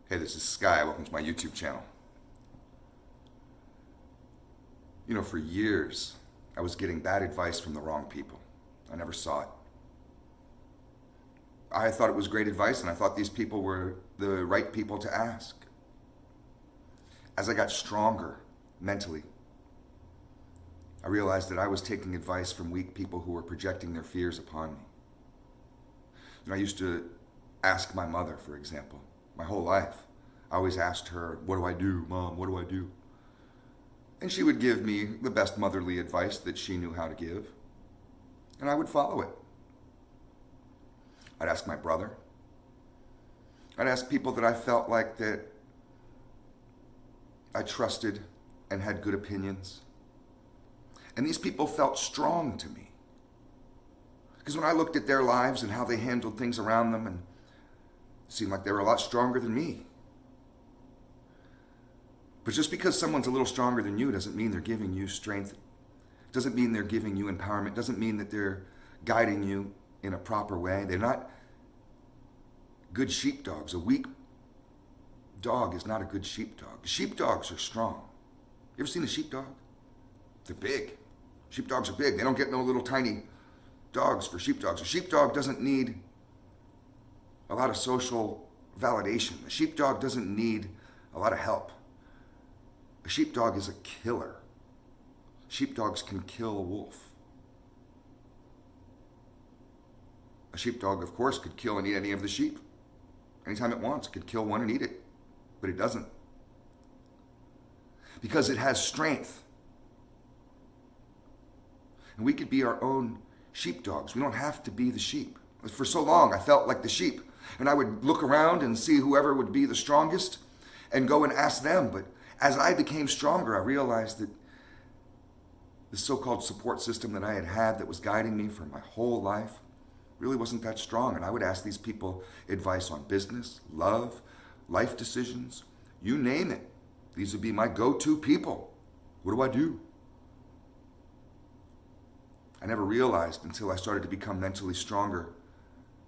Hey, this is Sky. Welcome to my YouTube channel. You know, for years, I was getting bad advice from the wrong people. I never saw it. I thought it was great advice, and I thought these people were the right people to ask. As I got stronger mentally, I realized that I was taking advice from weak people who were projecting their fears upon me. And I used to ask my mother, for example, my whole life. I always asked her, "What do I do, Mom? What do I do?" And she would give me the best motherly advice that she knew how to give, and I would follow it. I'd ask my brother. I'd ask people that I felt like that I trusted and had good opinions. And these people felt strong to me. Because when I looked at their lives and how they handled things around them, and it seemed like they were a lot stronger than me. But just because someone's a little stronger than you doesn't mean they're giving you strength. Doesn't mean they're giving you empowerment. Doesn't mean that they're guiding you in a proper way. They're not good sheepdogs. A weak dog is not a good sheepdog. Sheepdogs are strong. You ever seen a sheepdog? They're big. Sheepdogs are big. They don't get no little tiny dogs for sheepdogs. A sheepdog doesn't need a lot of social validation. A sheepdog doesn't need a lot of help. A sheepdog is a killer. Sheepdogs can kill a wolf. A sheepdog, of course, could kill and eat any of the sheep. Anytime it wants, it could kill one and eat it. But it doesn't. Because it has strength. And we could be our own sheepdogs. We don't have to be the sheep. For so long, I felt like the sheep. And I would look around and see whoever would be the strongest and go and ask them. But as I became stronger, I realized that the so-called support system that I had had that was guiding me for my whole life really wasn't that strong. And I would ask these people advice on business, love, life decisions, you name it. These would be my go-to people. What do I do? I never realized until I started to become mentally stronger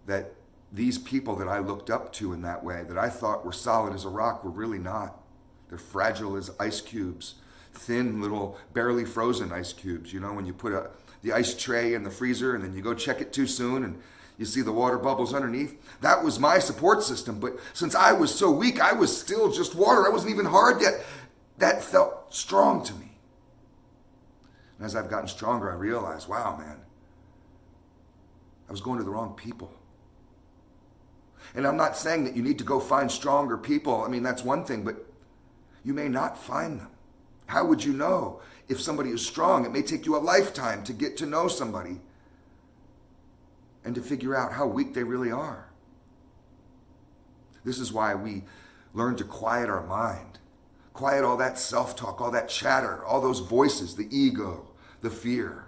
that these people that I looked up to in that way, that I thought were solid as a rock, were really not. They're fragile as ice cubes, thin little, barely frozen ice cubes. You know, when you put the ice tray in the freezer and then you go check it too soon and you see the water bubbles underneath. That was my support system. But since I was so weak, I was still just water. I wasn't even hard yet. That felt strong to me. And as I've gotten stronger, I realized, wow, man, I was going to the wrong people. And I'm not saying that you need to go find stronger people. I mean, that's one thing, but you may not find them. How would you know if somebody is strong? It may take you a lifetime to get to know somebody and to figure out how weak they really are. This is why we learn to quiet our mind, quiet all that self-talk, all that chatter, all those voices, the ego, the fear.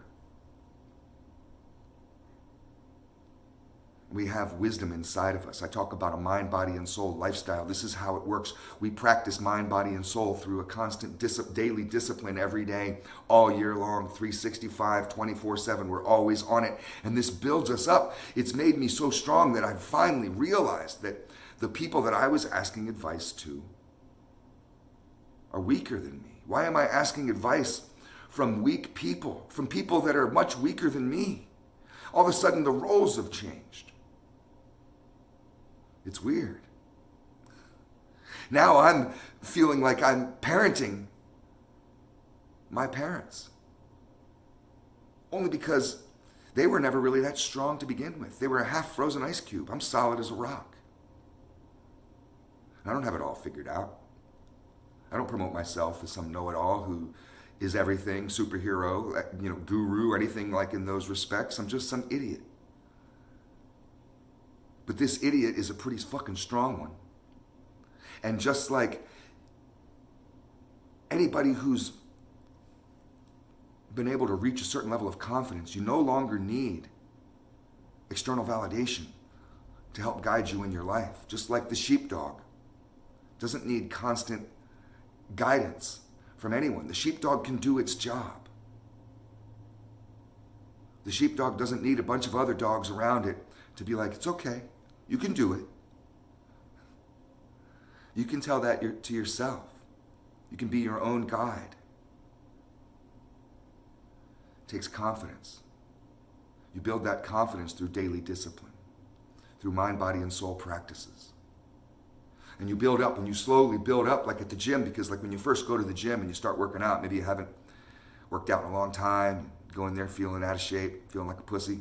We have wisdom inside of us. I talk about a mind, body, and soul lifestyle. This is how it works. We practice mind, body, and soul through a constant daily discipline every day, all year long, 365, 24/7. We're always on it. And this builds us up. It's made me so strong that I finally realized that the people that I was asking advice to are weaker than me. Why am I asking advice from weak people, from people that are much weaker than me? All of a sudden, the roles have changed. It's weird. Now I'm feeling like I'm parenting my parents. Only because they were never really that strong to begin with. They were a half-frozen ice cube. I'm solid as a rock. I don't have it all figured out. I don't promote myself as some know-it-all who is everything, superhero, guru, anything like in those respects. I'm just some idiot. But this idiot is a pretty fucking strong one. And just like anybody who's been able to reach a certain level of confidence, you no longer need external validation to help guide you in your life. Just like the sheepdog doesn't need constant guidance from anyone. The sheepdog can do its job. The sheepdog doesn't need a bunch of other dogs around it to be like, it's okay, you can do it. You can tell that to yourself. You can be your own guide. It takes confidence. You build that confidence through daily discipline, through mind, body, and soul practices. And you build up, and you slowly build up, like at the gym, because like when you first go to the gym and you start working out, maybe you haven't worked out in a long time, go in there feeling out of shape, feeling like a pussy.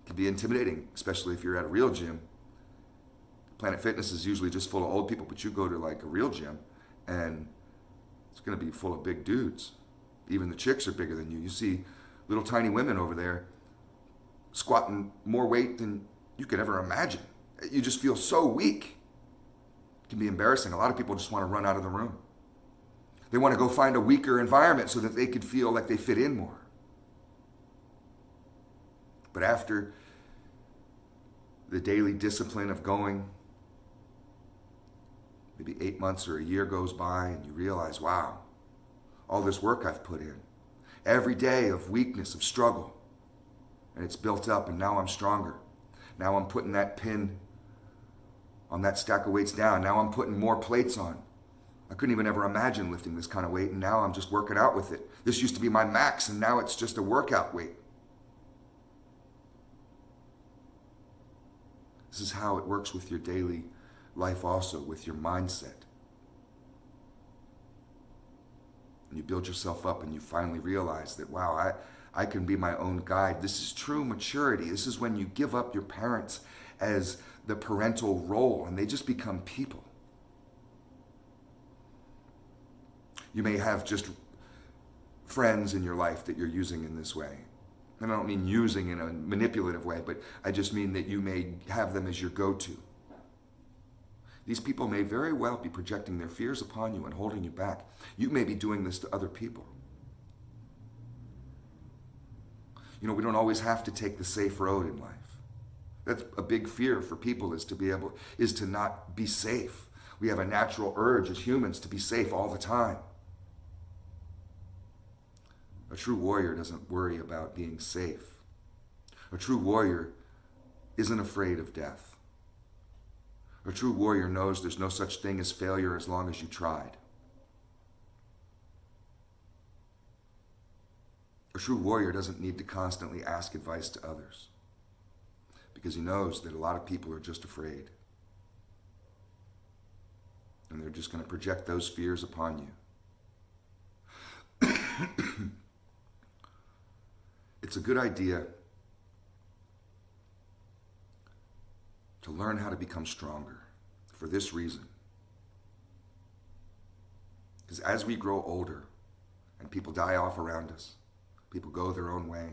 It can be intimidating, especially if you're at a real gym. Planet Fitness is usually just full of old people, but you go to like a real gym and it's going to be full of big dudes. Even the chicks are bigger than you. You see little tiny women over there squatting more weight than you could ever imagine. You just feel so weak. It can be embarrassing. A lot of people just want to run out of the room. They want to go find a weaker environment so that they could feel like they fit in more. But after the daily discipline of going, maybe 8 months or a year goes by and you realize, wow, all this work I've put in, every day of weakness, of struggle, and it's built up, and now I'm stronger. Now I'm putting that pin on that stack of weights down. Now I'm putting more plates on. I couldn't even ever imagine lifting this kind of weight, and now I'm just working out with it. This used to be my max, and now it's just a workout weight. This is how it works with your daily life also, with your mindset. And you build yourself up and you finally realize that, wow, I can be my own guide. This is true maturity. This is when you give up your parents as the parental role and they just become people. You may have just friends in your life that you're using in this way. And I don't mean using in a manipulative way, but I just mean that you may have them as your go-to. These people may very well be projecting their fears upon you and holding you back. You may be doing this to other people. You know, we don't always have to take the safe road in life. That's a big fear for people, is to not be safe. We have a natural urge as humans to be safe all the time. A true warrior doesn't worry about being safe. A true warrior isn't afraid of death. A true warrior knows there's no such thing as failure as long as you tried. A true warrior doesn't need to constantly ask advice to others because he knows that a lot of people are just afraid. And they're just going to project those fears upon you. It's a good idea to learn how to become stronger for this reason. Because as we grow older and people die off around us, people go their own way,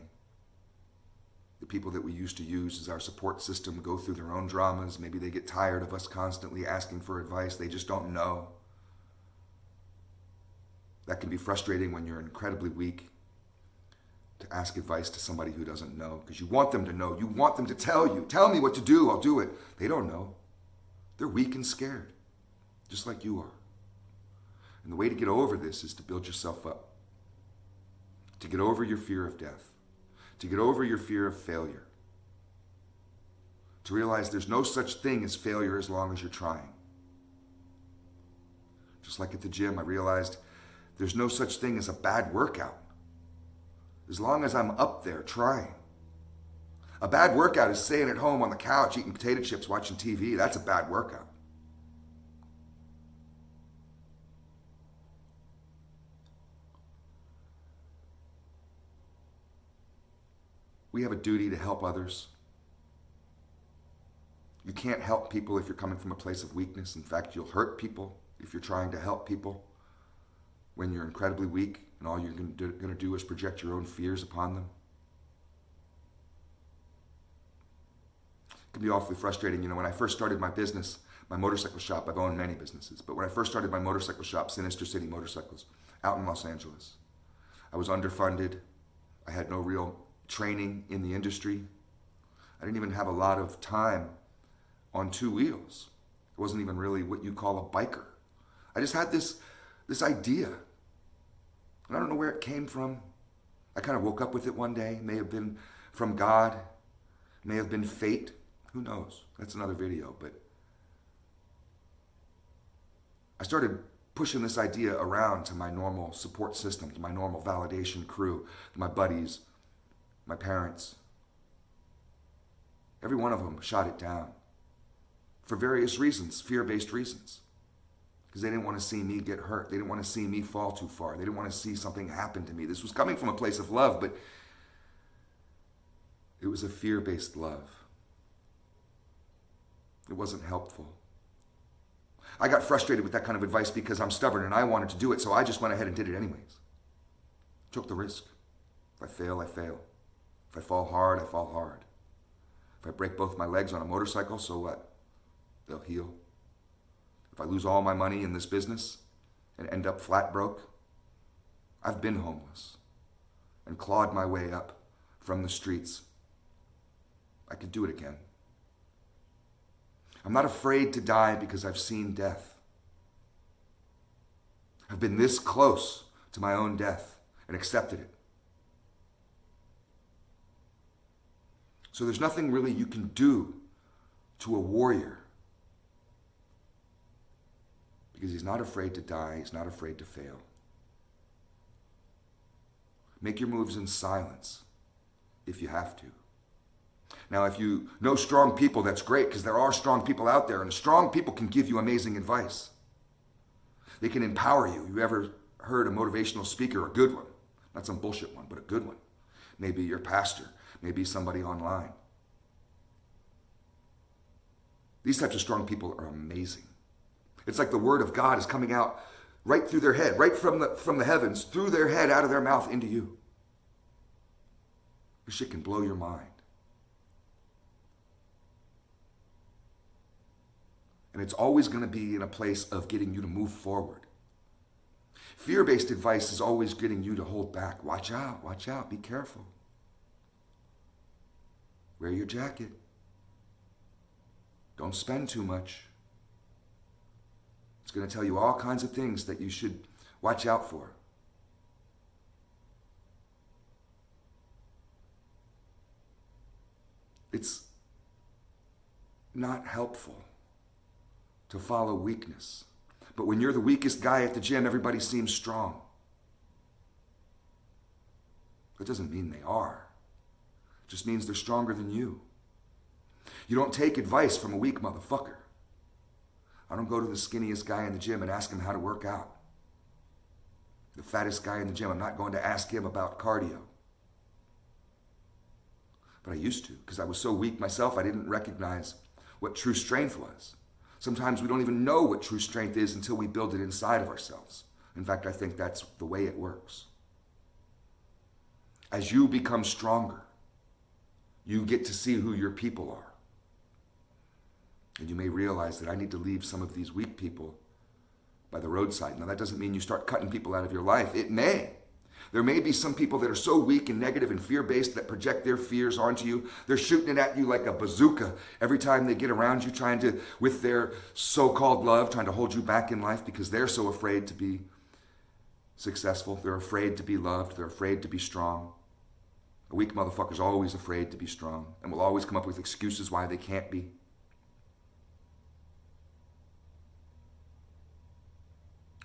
the people that we used to use as our support system go through their own dramas. Maybe they get tired of us constantly asking for advice. They just don't know. That can be frustrating when you're incredibly weak to ask advice to somebody who doesn't know, because you want them to know. You want them to tell you, tell me what to do, I'll do it. They don't know. They're weak and scared, just like you are. And the way to get over this is to build yourself up, to get over your fear of death, to get over your fear of failure, to realize there's no such thing as failure as long as you're trying. Just like at the gym, I realized there's no such thing as a bad workout as long as I'm up there trying. A bad workout is staying at home on the couch eating potato chips, watching TV. That's a bad workout. We have a duty to help others. You can't help people if you're coming from a place of weakness. In fact, you'll hurt people if you're trying to help people when you're incredibly weak and all you're going to do is project your own fears upon them. It can be awfully frustrating. You know, when I first started my business, my motorcycle shop, I've owned many businesses, but when I first started my motorcycle shop, Sinister City Motorcycles, out in Los Angeles, I was underfunded. I had no real training in the industry. I didn't even have a lot of time on two wheels. I wasn't even really what you call a biker. I just had this idea. And I don't know where it came from. I kind of woke up with it one day. It may have been from God. It may have been fate. Who knows? That's another video. But I started pushing this idea around to my normal support system, to my normal validation crew, to my buddies, my parents. Every one of them shot it down for various reasons, fear-based reasons. Because they didn't want to see me get hurt. They didn't want to see me fall too far. They didn't want to see something happen to me. This was coming from a place of love, but it was a fear-based love. It wasn't helpful. I got frustrated with that kind of advice because I'm stubborn and I wanted to do it, so I just went ahead and did it anyways. Took the risk. If I fail, I fail. If I fall hard, I fall hard. If I break both my legs on a motorcycle, so what? They'll heal. If I lose all my money in this business and end up flat broke, I've been homeless and clawed my way up from the streets. I could do it again. I'm not afraid to die because I've seen death. I've been this close to my own death and accepted it. So there's nothing really you can do to a warrior because he's not afraid to die, he's not afraid to fail. Make your moves in silence if you have to. Now, if you know strong people, that's great, because there are strong people out there, and strong people can give you amazing advice. They can empower you. You ever heard a motivational speaker, a good one? Not some bullshit one, but a good one. Maybe your pastor, maybe somebody online. These types of strong people are amazing. It's like the word of God is coming out right through their head, right from the heavens, through their head, out of their mouth, into you. This shit can blow your mind. And it's always going to be in a place of getting you to move forward. Fear-based advice is always getting you to hold back. Watch out, be careful. Wear your jacket. Don't spend too much. It's going to tell you all kinds of things that you should watch out for. It's not helpful to follow weakness. But when you're the weakest guy at the gym, everybody seems strong. That doesn't mean they are. It just means they're stronger than you. You don't take advice from a weak motherfucker. I don't go to the skinniest guy in the gym and ask him how to work out. The fattest guy in the gym, I'm not going to ask him about cardio. But I used to, because I was so weak myself, I didn't recognize what true strength was. Sometimes we don't even know what true strength is until we build it inside of ourselves. In fact, I think that's the way it works. As you become stronger, you get to see who your people are. And you may realize that I need to leave some of these weak people by the roadside. Now, that doesn't mean you start cutting people out of your life. It may. There may be some people that are so weak and negative and fear-based that project their fears onto you. They're shooting it at you like a bazooka every time they get around you, trying to, with their so-called love, trying to hold you back in life because they're so afraid to be successful. They're afraid to be loved. They're afraid to be strong. A weak motherfucker's always afraid to be strong and will always come up with excuses why they can't be.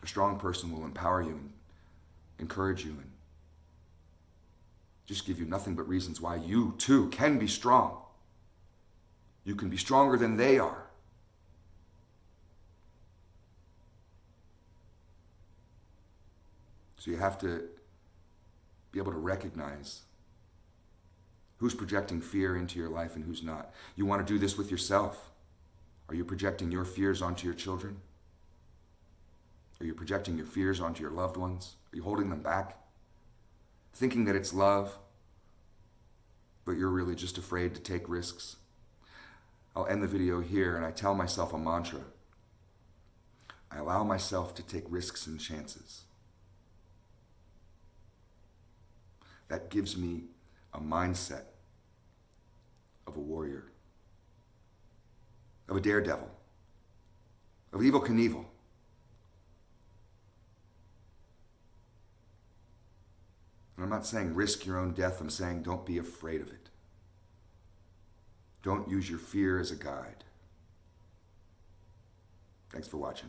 A strong person will empower you and encourage you and just give you nothing but reasons why you too can be strong. You can be stronger than they are. So you have to be able to recognize who's projecting fear into your life and who's not. You want to do this with yourself. Are you projecting your fears onto your children? Are you projecting your fears onto your loved ones? Are you holding them back? Thinking that it's love, but you're really just afraid to take risks? I'll end the video here and I tell myself a mantra. I allow myself to take risks and chances. That gives me a mindset of a warrior, of a daredevil, of Evel Knievel. And I'm not saying risk your own death. I'm saying don't be afraid of it. Don't use your fear as a guide. Thanks for watching.